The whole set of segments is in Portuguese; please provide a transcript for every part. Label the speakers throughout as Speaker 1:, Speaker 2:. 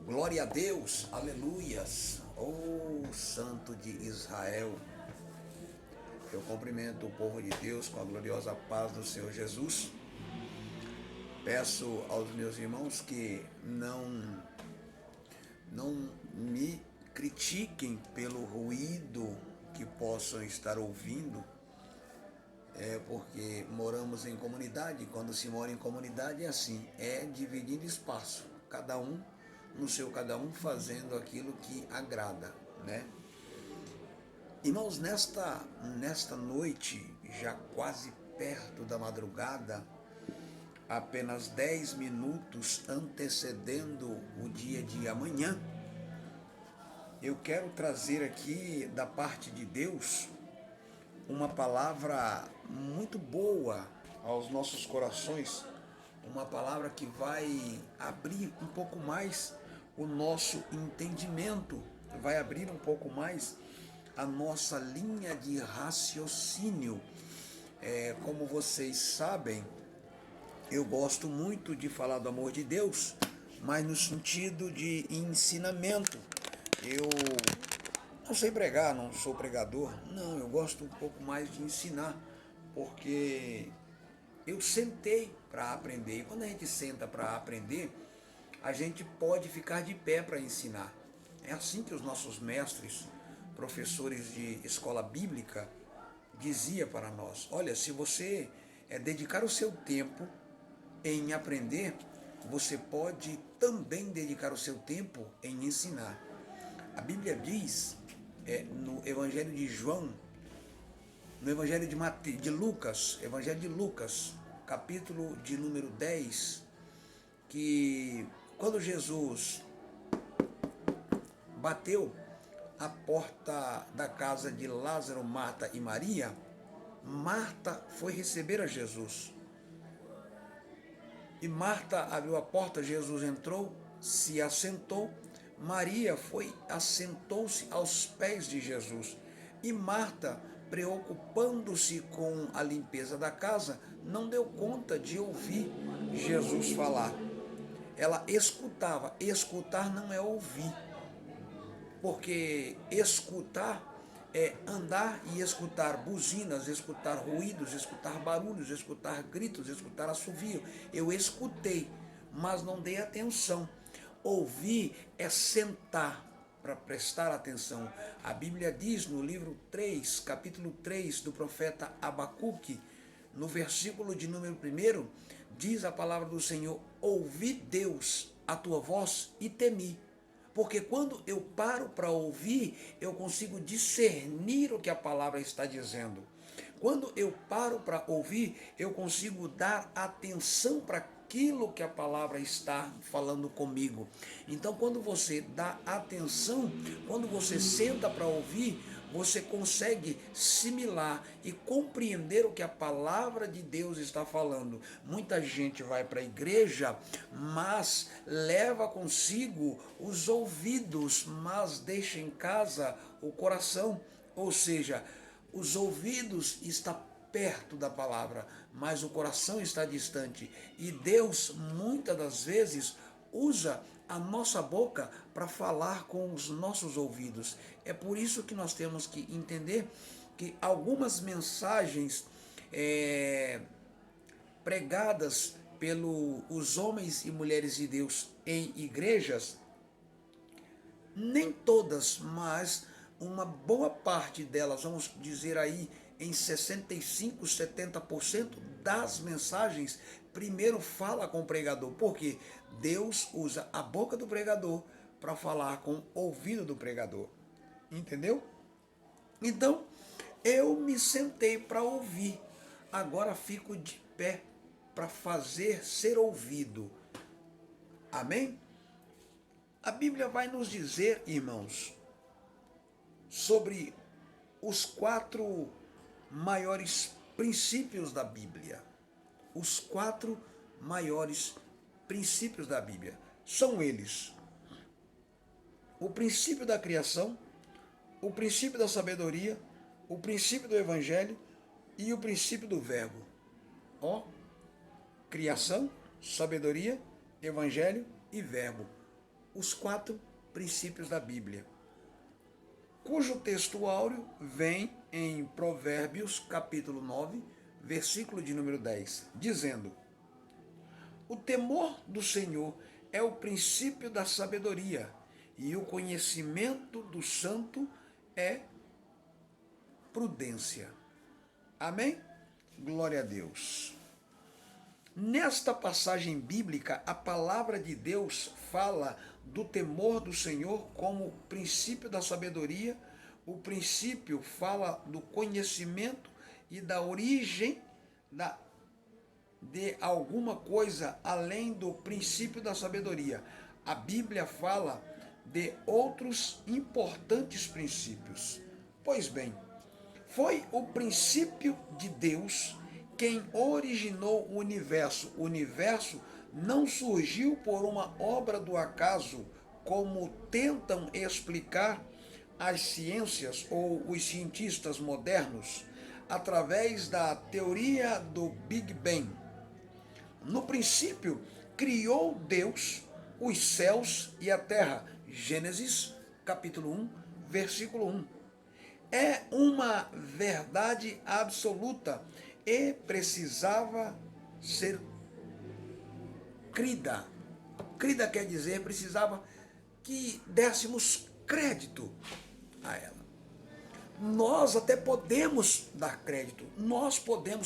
Speaker 1: Glória a Deus, aleluias, Santo de Israel. Eu cumprimento o povo de Deus com a gloriosa paz do Senhor Jesus. Peço aos meus irmãos que não me critiquem pelo ruído que possam estar ouvindo, porque moramos em comunidade. Quando se mora em comunidade é assim, é dividindo espaço, cada um no seu, cada um fazendo aquilo que agrada, né? Irmãos, nesta noite, já quase perto da madrugada, apenas 10 minutos antecedendo o dia de amanhã, eu quero trazer aqui da parte de Deus uma palavra muito boa aos nossos corações, uma palavra que vai abrir um pouco mais o nosso entendimento, vai abrir um pouco mais a nossa linha de raciocínio. Como vocês sabem, eu gosto muito de falar do amor de Deus, mas no sentido de ensinamento. Eu não sei pregar, não sou pregador, não, eu gosto um pouco mais de ensinar, porque eu sentei para aprender, e quando a gente senta para aprender, a gente pode ficar de pé para ensinar. É assim que os nossos mestres, professores de escola bíblica, dizia para nós: olha, se você dedicar o seu tempo em aprender, você pode também dedicar o seu tempo em ensinar. A Bíblia diz, no Evangelho de João, no Evangelho de Lucas, Evangelho de Lucas, capítulo de número 10, que quando Jesus bateu a porta da casa de Lázaro, Marta e Maria, Marta foi receber a Jesus. E Marta abriu a porta, Jesus entrou, se assentou, Maria assentou-se aos pés de Jesus. E Marta, preocupando-se com a limpeza da casa, não deu conta de ouvir Jesus falar. Ela escutava. Escutar não é ouvir, porque escutar é andar e escutar buzinas, escutar ruídos, escutar barulhos, escutar gritos, escutar assovio. Eu escutei, mas não dei atenção. Ouvir é sentar para prestar atenção. A Bíblia diz no livro 3, capítulo 3 do profeta Abacuque, no versículo de número 1, diz a palavra do Senhor: ouvi, Deus, a tua voz e temi. Porque quando eu paro para ouvir, eu consigo discernir o que a palavra está dizendo. Quando eu paro para ouvir, eu consigo dar atenção para aquilo que a palavra está falando comigo. Então, quando você dá atenção, quando você senta para ouvir, você consegue assimilar e compreender o que a palavra de Deus está falando. Muita gente vai para a igreja, mas leva consigo os ouvidos, mas deixa em casa o coração. Ou seja, os ouvidos estão perto da palavra, mas o coração está distante. E Deus, muitas das vezes, usa a nossa boca para falar com os nossos ouvidos. É por isso que nós temos que entender que algumas mensagens pregadas pelos homens e mulheres de Deus em igrejas, nem todas, mas uma boa parte delas, vamos dizer aí em 65, 70% das mensagens, primeiro fala com o pregador, porque Deus usa a boca do pregador para falar com o ouvido do pregador. Entendeu? Então, eu me sentei para ouvir, agora fico de pé para fazer ser ouvido. Amém? A Bíblia vai nos dizer, irmãos, sobre os 4 maiores princípios da Bíblia. Os 4 maiores princípios da Bíblia são eles: o princípio da criação, o princípio da sabedoria, o princípio do evangelho e o princípio do verbo. Criação, sabedoria, evangelho e verbo. os 4 princípios da Bíblia, cujo texto áureo vem em Provérbios, capítulo 9, versículo de número 10, dizendo: o temor do Senhor é o princípio da sabedoria, e o conhecimento do santo é prudência. Amém? Glória a Deus. Nesta passagem bíblica, a palavra de Deus fala do temor do Senhor como princípio da sabedoria. O princípio fala do conhecimento e da origem de alguma coisa além do princípio da sabedoria. A Bíblia fala de outros importantes princípios. Pois bem, foi o princípio de Deus quem originou o universo. O universo não surgiu por uma obra do acaso, como tentam explicar as ciências ou os cientistas modernos, através da teoria do Big Bang. No princípio, criou Deus os céus e a terra. Gênesis, capítulo 1, versículo 1. É uma verdade absoluta e precisava ser crida. Crida quer dizer, precisava que dessemos crédito a ela. Nós até podemos dar crédito,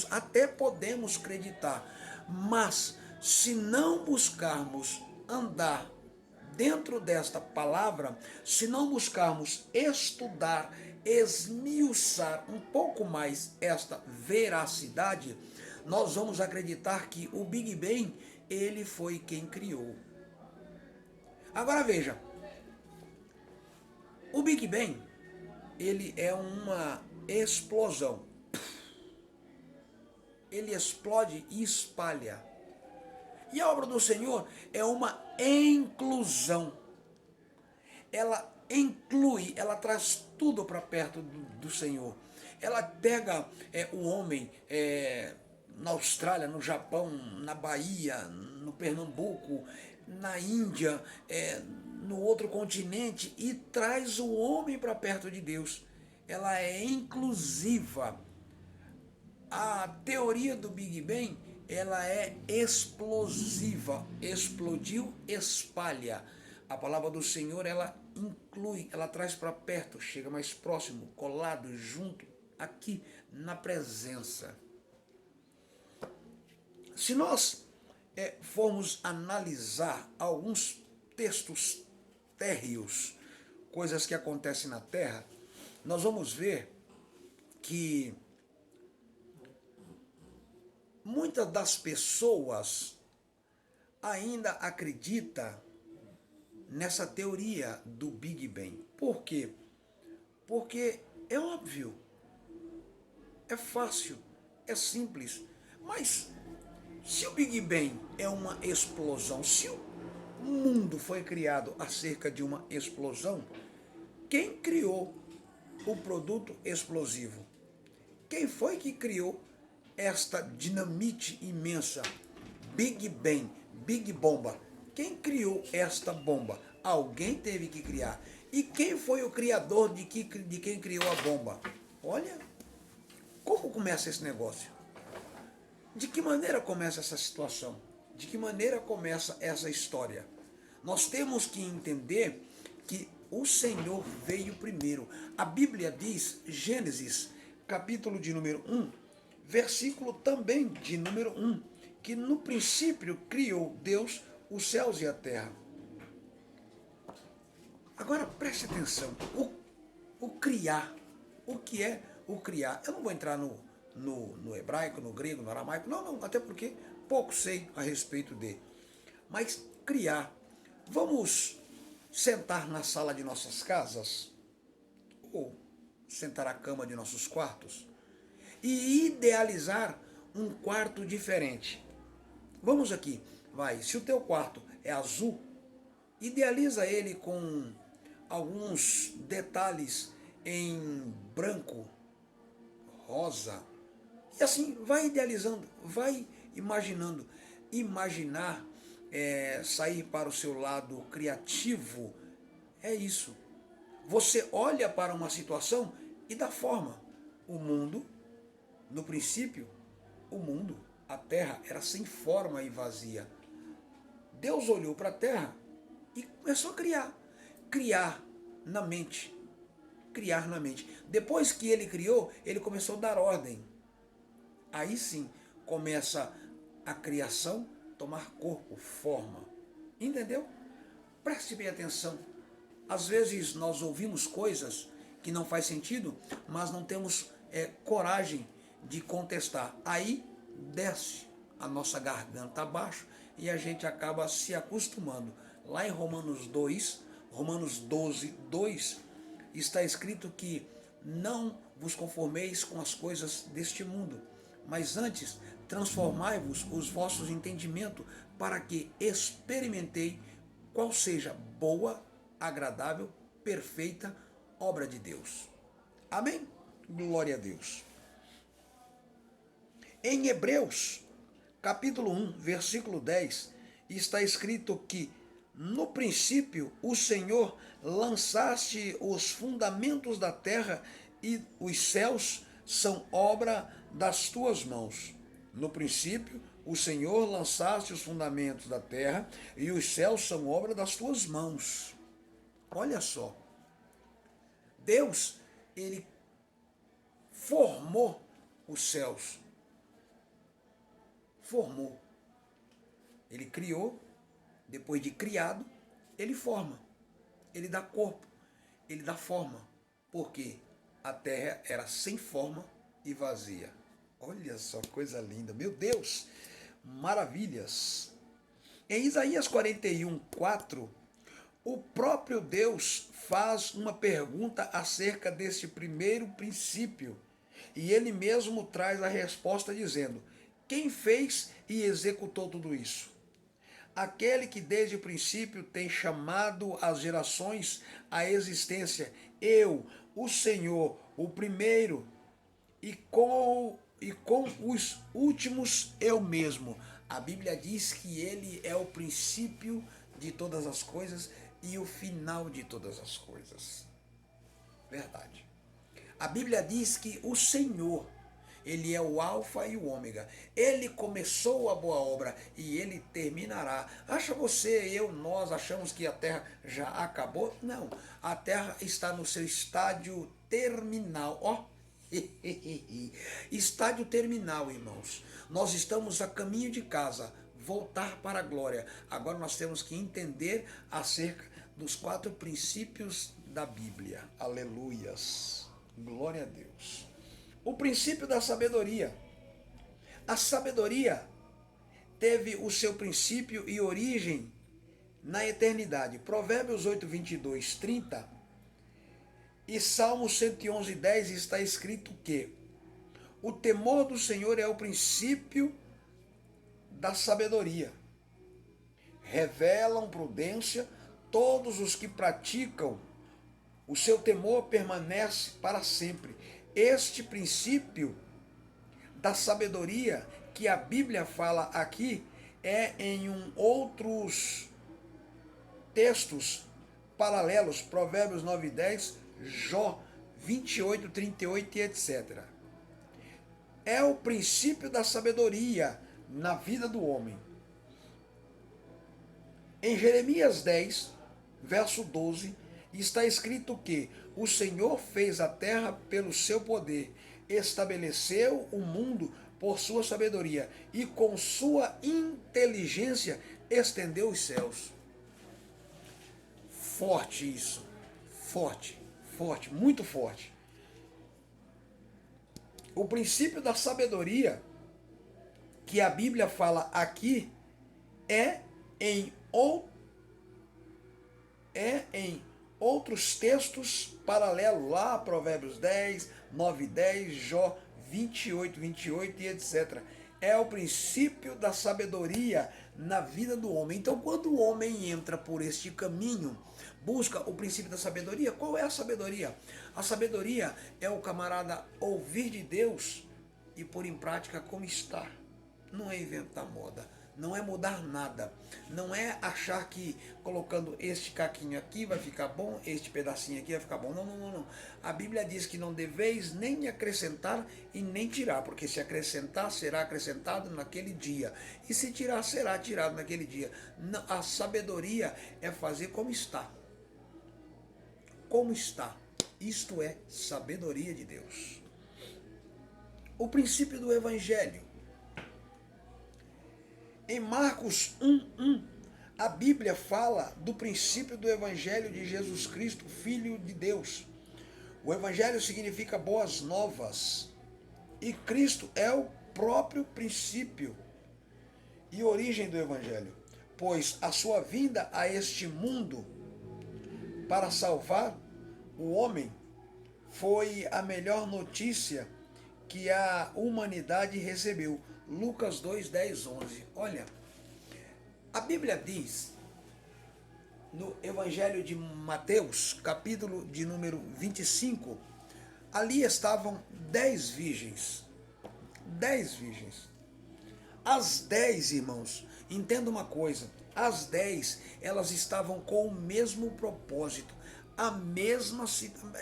Speaker 1: até podemos acreditar, mas se não buscarmos andar dentro desta palavra, se não buscarmos estudar, esmiuçar um pouco mais esta veracidade, nós vamos acreditar que o Big Bang, ele foi quem criou. Agora veja, o Big Bang, ele é uma explosão. Ele explode e espalha. E a obra do Senhor é uma inclusão. Ela inclui, ela traz tudo para perto do Senhor. Ela pega o homem na Austrália, no Japão, na Bahia, no Pernambuco, na Índia, no outro continente e traz o homem para perto de Deus. Ela é inclusiva. A teoria do Big Bang, ela é explosiva. Explodiu, espalha. A palavra do Senhor, ela inclui, ela traz para perto, chega mais próximo, colado, junto, aqui, na presença. Se nós formos analisar alguns textos térreos, coisas que acontecem na Terra, nós vamos ver que muitas das pessoas ainda acreditam nessa teoria do Big Bang. Por quê? Porque é óbvio, é fácil, é simples. Mas se o Big Bang é uma explosão, se o mundo foi criado acerca de uma explosão, quem criou o produto explosivo? Quem foi que criou esta dinamite imensa? Big Bang, Big Bomba. Quem criou esta bomba? Alguém teve que criar. E quem foi o criador de quem criou a bomba? Olha, como começa esse negócio? De que maneira começa essa situação? De que maneira começa essa história? Nós temos que entender que o Senhor veio primeiro. A Bíblia diz, Gênesis, capítulo de número 1, versículo também de número 1, que no princípio criou Deus os céus e a terra. Agora preste atenção, o criar, o que é o criar? Eu não vou entrar no hebraico, no grego, no aramaico, não, até porque pouco sei a respeito dele. Mas criar, vamos sentar na sala de nossas casas, ou sentar à cama de nossos quartos, e idealizar um quarto diferente. Vamos aqui, se o teu quarto é azul, idealiza ele com alguns detalhes em branco, rosa, e assim vai idealizando, vai imaginando. Imaginar sair para o seu lado criativo, é isso. Você olha para uma situação e dá forma. O mundo, no princípio, a terra era sem forma e vazia. Deus olhou para a terra e começou a criar. Criar na mente. Criar na mente. Depois que ele criou, ele começou a dar ordem. Aí sim começa a criação tomar corpo, forma. Entendeu? Preste bem atenção. Às vezes nós ouvimos coisas que não faz sentido, mas não temos coragem de contestar. Aí desce a nossa garganta abaixo e a gente acaba se acostumando. Lá em Romanos 12, 2, está escrito que não vos conformeis com as coisas deste mundo, mas antes transformai-vos os vossos entendimentos para que experimentei qual seja boa, agradável, perfeita obra de Deus. Amém? Glória a Deus. Em Hebreus, capítulo 1, versículo 10, está escrito que no princípio o Senhor lançaste os fundamentos da terra e os céus são obra das tuas mãos. No princípio o Senhor lançaste os fundamentos da terra e os céus são obra das tuas mãos. Olha só. Deus, ele formou os céus. Formou. Ele criou, depois de criado, ele forma. Ele dá corpo, ele dá forma. Porque a terra era sem forma e vazia. Olha só, coisa linda. Meu Deus, maravilhas. Em Isaías 41, 4, o próprio Deus faz uma pergunta acerca deste primeiro princípio. E ele mesmo traz a resposta dizendo: quem fez e executou tudo isso? Aquele que desde o princípio tem chamado as gerações à existência. Eu, o Senhor, o primeiro, e com os últimos eu mesmo. A Bíblia diz que ele é o princípio de todas as coisas e o final de todas as coisas. Verdade. A Bíblia diz que o Senhor, ele é o alfa e o ômega. Ele começou a boa obra e ele terminará. Acha você, nós achamos que a terra já acabou? Não. A terra está no seu estádio terminal. Ó. Estádio terminal, irmãos. Nós estamos a caminho de casa, voltar para a glória. Agora nós temos que entender acerca dos 4 princípios da Bíblia. Aleluias. Glória a Deus. O princípio da sabedoria. A sabedoria teve o seu princípio e origem na eternidade. Provérbios 8, 22, 30 e Salmos 111, 10 está escrito que o temor do Senhor é o princípio da sabedoria. Revelam prudência todos os que praticam. O seu temor permanece para sempre. Este princípio da sabedoria que a Bíblia fala aqui é em outros textos paralelos, Provérbios 9, 10, Jó 28, 38 e etc. É o princípio da sabedoria na vida do homem. Em Jeremias 10, verso 12, está escrito que o Senhor fez a terra pelo seu poder, estabeleceu o mundo por sua sabedoria e com sua inteligência estendeu os céus. Forte isso, forte, forte, muito forte. O princípio da sabedoria que a Bíblia fala aqui é em outros textos paralelos, lá Provérbios 10, 9, 10, Jó 28, 28 e etc. É o princípio da sabedoria na vida do homem. Então, quando o homem entra por este caminho, busca o princípio da sabedoria, qual é a sabedoria? A sabedoria é o camarada ouvir de Deus e pôr em prática como está. Não é inventar moda, não é mudar nada, não é achar que colocando este caquinho aqui vai ficar bom, este pedacinho aqui vai ficar bom. Não, não, não, não. A Bíblia diz que não deveis nem acrescentar e nem tirar, porque se acrescentar, será acrescentado naquele dia, e se tirar, será tirado naquele dia. A sabedoria é fazer como está. Como está. Isto é sabedoria de Deus. O princípio do Evangelho. Em Marcos 1:1, a Bíblia fala do princípio do Evangelho de Jesus Cristo, Filho de Deus. O Evangelho significa boas novas. E Cristo é o próprio princípio e origem do Evangelho, pois a sua vinda a este mundo para salvar o homem foi a melhor notícia que a humanidade recebeu. Lucas 2, 10, 11. Olha, a Bíblia diz no Evangelho de Mateus, capítulo de número 25, ali estavam 10 virgens. 10 virgens. As 10, irmãos, entenda uma coisa, as 10, elas estavam com o mesmo propósito,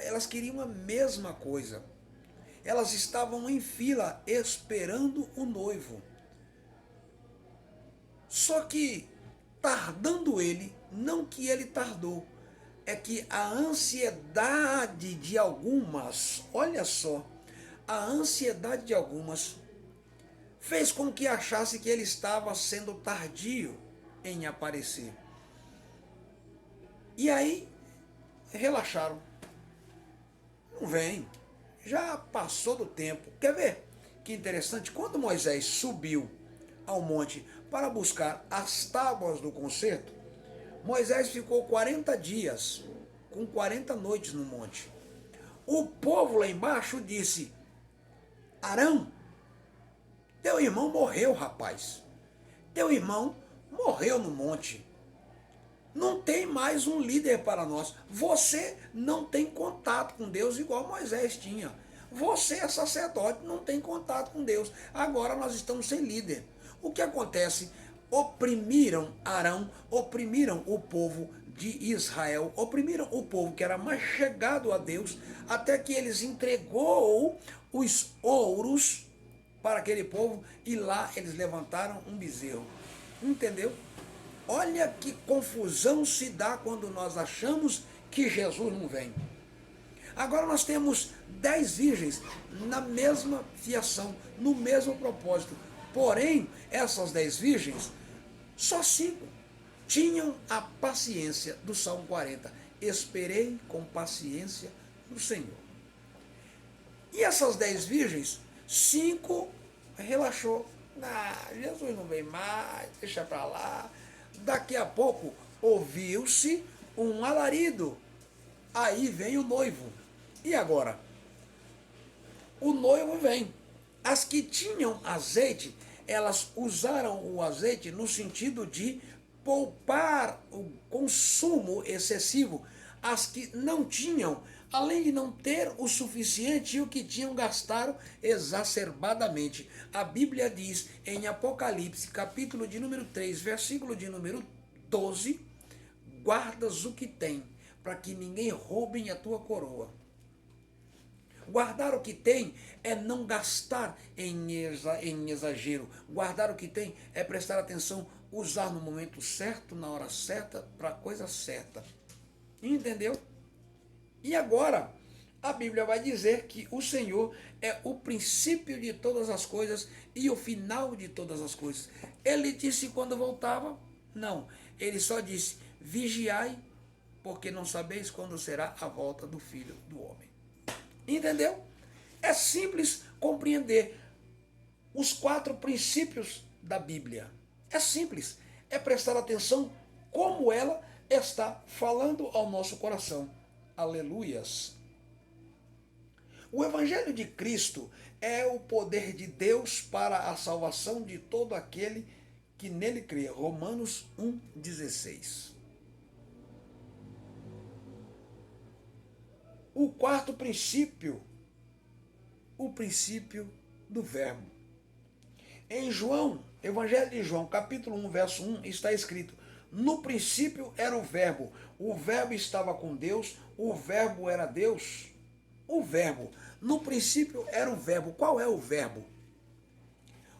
Speaker 1: elas queriam a mesma coisa. Elas estavam em fila esperando o noivo. Só que, tardando ele, não que ele tardou, é que a ansiedade de algumas, olha só, a ansiedade de algumas fez com que achasse que ele estava sendo tardio em aparecer. E aí, relaxaram. Não vem, já passou do tempo. Quer ver? Que interessante, quando Moisés subiu ao monte para buscar as tábuas do concerto, Moisés ficou 40 dias, com 40 noites no monte. O povo lá embaixo disse: Arão, teu irmão morreu, rapaz. Teu irmão morreu no monte. Não tem mais um líder para nós. Você não tem contato com Deus igual Moisés tinha. Você é sacerdote, não tem contato com Deus. Agora nós estamos sem líder. O que acontece? Oprimiram Arão, oprimiram o povo de Israel, oprimiram o povo que era mais chegado a Deus, até que eles entregou os ouros para aquele povo e lá eles levantaram um bezerro. Entendeu? Olha que confusão se dá quando nós achamos que Jesus não vem. Agora nós temos 10 virgens na mesma fiação, no mesmo propósito. Porém, essas 10 virgens, só 5 tinham a paciência do Salmo 40. Esperei com paciência no Senhor. E essas 10 virgens, 5 relaxou. Jesus não vem mais, deixa para lá. Daqui a pouco ouviu-se um alarido. Aí vem o noivo. E agora? O noivo vem. As que tinham azeite, elas usaram o azeite no sentido de poupar o consumo excessivo. As que não tinham, além de não ter o suficiente, o que tinham gastaram exacerbadamente. A Bíblia diz em Apocalipse, capítulo de número 3, versículo de número 12, guardas o que tem, para que ninguém roube a tua coroa. Guardar o que tem é não gastar em exagero. Guardar o que tem é prestar atenção, usar no momento certo, na hora certa, para a coisa certa. Entendeu? E agora, a Bíblia vai dizer que o Senhor é o princípio de todas as coisas e o final de todas as coisas. Ele disse quando voltava? Não. Ele só disse: vigiai, porque não sabeis quando será a volta do Filho do Homem. Entendeu? É simples compreender os 4 princípios da Bíblia. É simples. É prestar atenção como ela está falando ao nosso coração. Aleluias. O Evangelho de Cristo é o poder de Deus para a salvação de todo aquele que nele crê. Romanos 1,16. O 4º princípio, o princípio do verbo. Em João, Evangelho de João, capítulo 1, verso 1, está escrito: no princípio era o verbo estava com Deus, o verbo era Deus. O verbo, no princípio era o verbo. Qual é o verbo?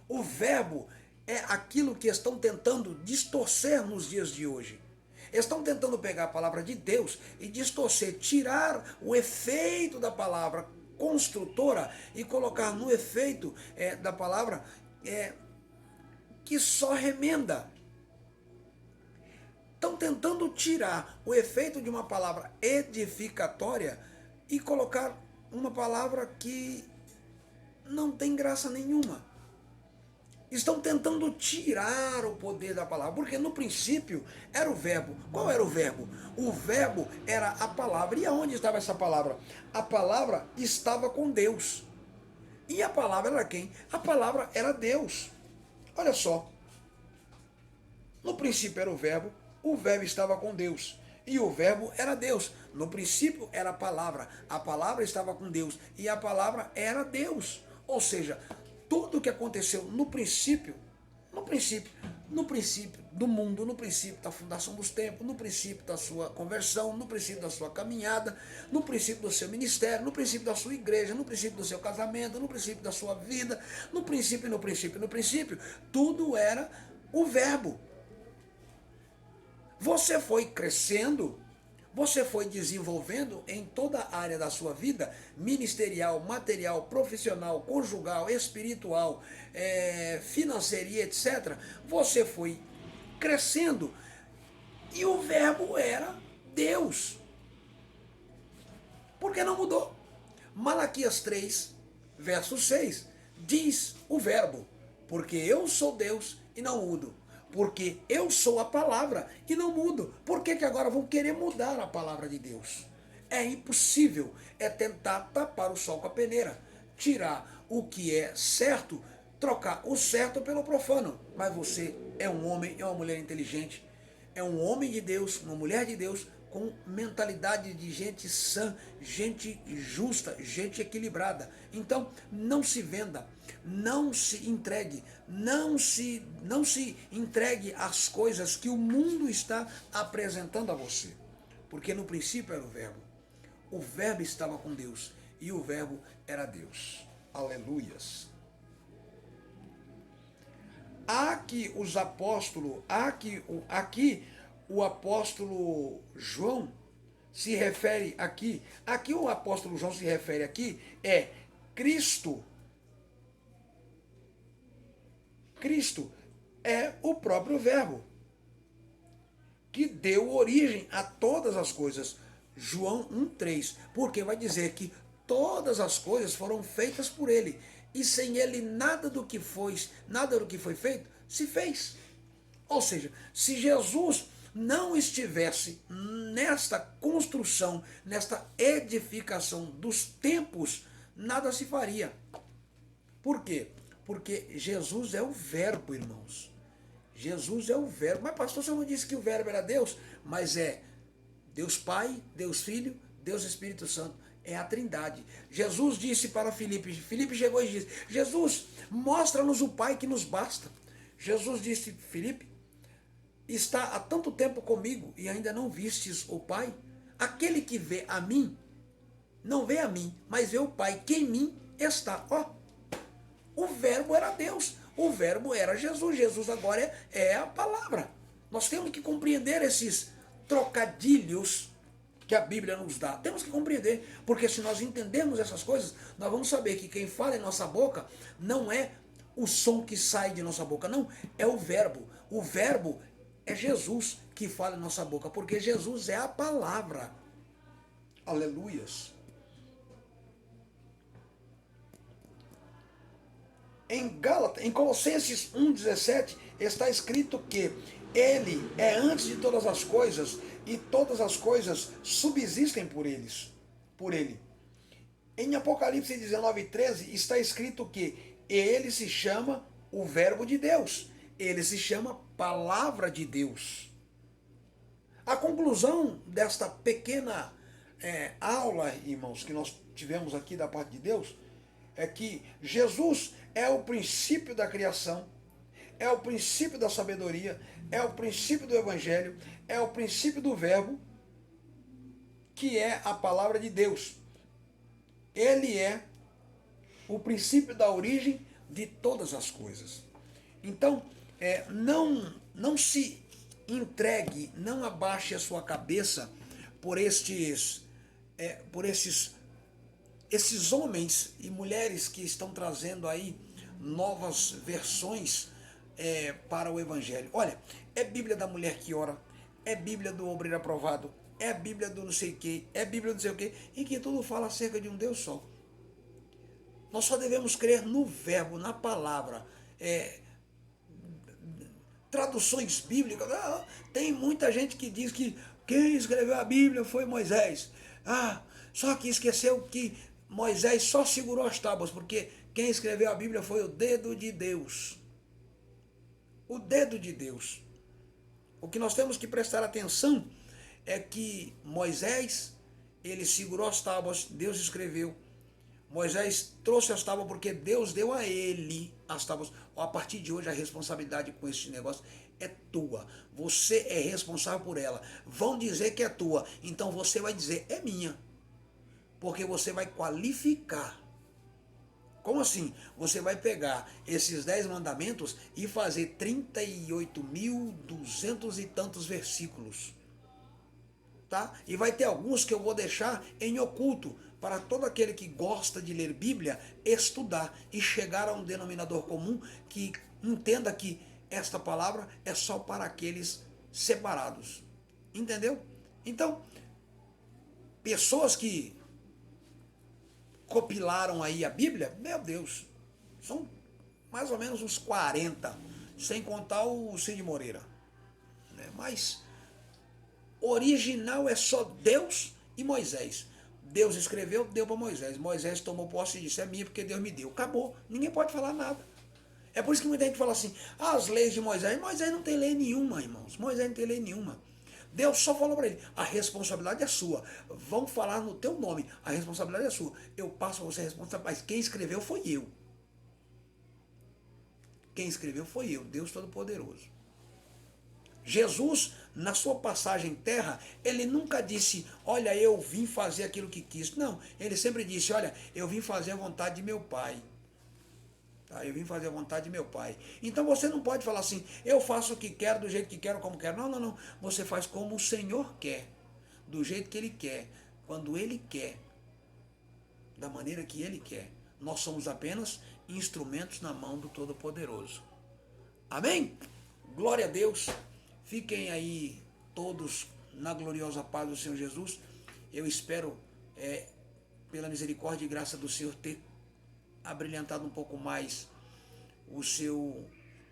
Speaker 1: O verbo é aquilo que estão tentando distorcer nos dias de hoje. Estão tentando pegar a palavra de Deus e distorcer, tirar o efeito da palavra construtora e colocar no efeito da palavra que só remenda. Estão tentando tirar o efeito de uma palavra edificatória e colocar uma palavra que não tem graça nenhuma. Estão tentando tirar o poder da palavra, porque no princípio era o verbo. Qual era o verbo? O verbo era a palavra. E aonde estava essa palavra? A palavra estava com Deus. E a palavra era quem? A palavra era Deus. Olha só. No princípio era o verbo estava com Deus. E o verbo era Deus. No princípio era a palavra estava com Deus. E a palavra era Deus. Ou seja, tudo o que aconteceu no princípio do mundo, no princípio da fundação dos tempos, no princípio da sua conversão, no princípio da sua caminhada, no princípio do seu ministério, no princípio da sua igreja, no princípio do seu casamento, no princípio da sua vida, no princípio, tudo era o verbo. Você foi crescendo, você foi desenvolvendo em toda a área da sua vida, ministerial, material, profissional, conjugal, espiritual, financeira, etc. Você foi crescendo e o verbo era Deus. Por que não mudou? Malaquias 3, verso 6, diz o verbo: porque eu sou Deus e não mudo. Porque eu sou a palavra e não mudo. Por que agora vão querer mudar a palavra de Deus? É impossível. É tentar tapar o sol com a peneira. Tirar o que é certo, trocar o certo pelo profano. Mas você é um homem, é uma mulher inteligente. É um homem de Deus, uma mulher de Deus, com mentalidade de gente sã, gente justa, gente equilibrada. Então, não se venda, não se entregue, não se entregue às coisas que o mundo está apresentando a você. Porque no princípio era o verbo estava com Deus e o verbo era Deus. Aleluias. Aqui os apóstolos, aqui o apóstolo João se refere aqui o apóstolo João se refere aqui é Cristo. Cristo é o próprio verbo que deu origem a todas as coisas. João 1,3, porque vai dizer que todas as coisas foram feitas por ele, e sem ele nada do que foi feito se fez. Ou seja, se Jesus não estivesse nesta construção, nesta edificação dos tempos, nada se faria. Por quê? Porque Jesus é o verbo, irmãos. Jesus é o verbo. Mas pastor, você não disse que o verbo era Deus? Mas é Deus Pai, Deus Filho, Deus Espírito Santo. É a Trindade. Jesus disse para Filipe, Filipe chegou e disse: Jesus, mostra-nos o Pai que nos basta. Jesus disse: Filipe, está há tanto tempo comigo e ainda não vistes o Pai? Aquele que vê a mim, não vê a mim, mas vê o Pai que em mim está. O verbo era Deus, o verbo era Jesus. Jesus agora é a palavra. Nós temos que compreender esses trocadilhos que a Bíblia nos dá. Temos que compreender, porque se nós entendermos essas coisas, nós vamos saber que quem fala em nossa boca não é o som que sai de nossa boca, não, é o verbo. O verbo é Jesus que fala em nossa boca, porque Jesus é a palavra. Aleluias. Em Colossenses 1,17 está escrito que ele é antes de todas as coisas e todas as coisas subsistem por ele. Em Apocalipse 19,13 está escrito que ele se chama o verbo de Deus. Ele se chama palavra de Deus. A conclusão desta pequena aula, irmãos, que nós tivemos aqui da parte de Deus, é que Jesus é o princípio da criação, é o princípio da sabedoria, é o princípio do evangelho, é o princípio do verbo, que é a palavra de Deus. Ele é o princípio da origem de todas as coisas. Então, não se entregue, não abaixe a sua cabeça por esses homens e mulheres que estão trazendo aí novas versões para o Evangelho. Olha, é Bíblia da mulher que ora, é Bíblia do obreiro aprovado, é Bíblia do não sei o que, é Bíblia do não sei o que, e que tudo fala acerca de um Deus só. Nós só devemos crer no verbo, na palavra. Traduções bíblicas. Tem muita gente que diz que quem escreveu a Bíblia foi Moisés. Só que esqueceu que Moisés só segurou as tábuas, porque quem escreveu a Bíblia foi o dedo de Deus. O dedo de Deus. O que nós temos que prestar atenção é que Moisés, ele segurou as tábuas, Deus escreveu. Moisés trouxe as tábuas porque Deus deu a ele as tábuas. A partir de hoje a responsabilidade com esse negócio é tua. Você é responsável por ela. Vão dizer que é tua, então você vai dizer é minha. Porque você vai qualificar. Como assim? Você vai pegar esses 10 mandamentos e fazer 38.200 e tantos versículos. Tá? E vai ter alguns que eu vou deixar em oculto, para todo aquele que gosta de ler Bíblia, estudar e chegar a um denominador comum que entenda que esta palavra é só para aqueles separados. Entendeu? Então, pessoas que compilaram aí a Bíblia, meu Deus, são mais ou menos uns 40, sem contar o Cid Moreira. Mas original é só Deus e Moisés. Deus escreveu, deu para Moisés. Moisés tomou posse e disse, é minha porque Deus me deu. Acabou. Ninguém pode falar nada. É por isso que muita gente fala assim, as leis de Moisés. Moisés não tem lei nenhuma, irmãos. Moisés não tem lei nenhuma. Deus só falou para ele, a responsabilidade é sua. Vão falar no teu nome, a responsabilidade é sua. Eu passo a você a responsabilidade, mas quem escreveu foi eu. Quem escreveu foi eu, Deus Todo-Poderoso. Jesus, na sua passagem em terra, ele nunca disse, olha, eu vim fazer aquilo que quis. Não, ele sempre disse, olha, eu vim fazer a vontade de meu Pai. Tá? Eu vim fazer a vontade de meu Pai. Então você não pode falar assim, eu faço o que quero, do jeito que quero, como quero. Não, não, não. Você faz como o Senhor quer, do jeito que Ele quer, quando Ele quer, da maneira que Ele quer. Nós somos apenas instrumentos na mão do Todo-Poderoso. Amém? Glória a Deus. Fiquem aí todos na gloriosa paz do Senhor Jesus. Eu espero, pela misericórdia e graça do Senhor, ter abrilhantado um pouco mais o seu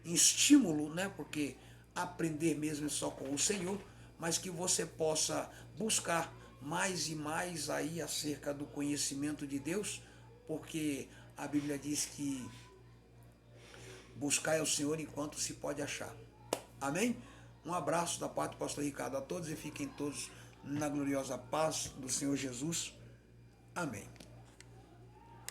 Speaker 1: estímulo, né? Porque aprender mesmo é só com o Senhor, mas que você possa buscar mais e mais aí acerca do conhecimento de Deus, porque a Bíblia diz que buscai ao Senhor enquanto se pode achar. Amém? Um abraço da parte do pastor Ricardo a todos e fiquem todos na gloriosa paz do Senhor Jesus. Amém.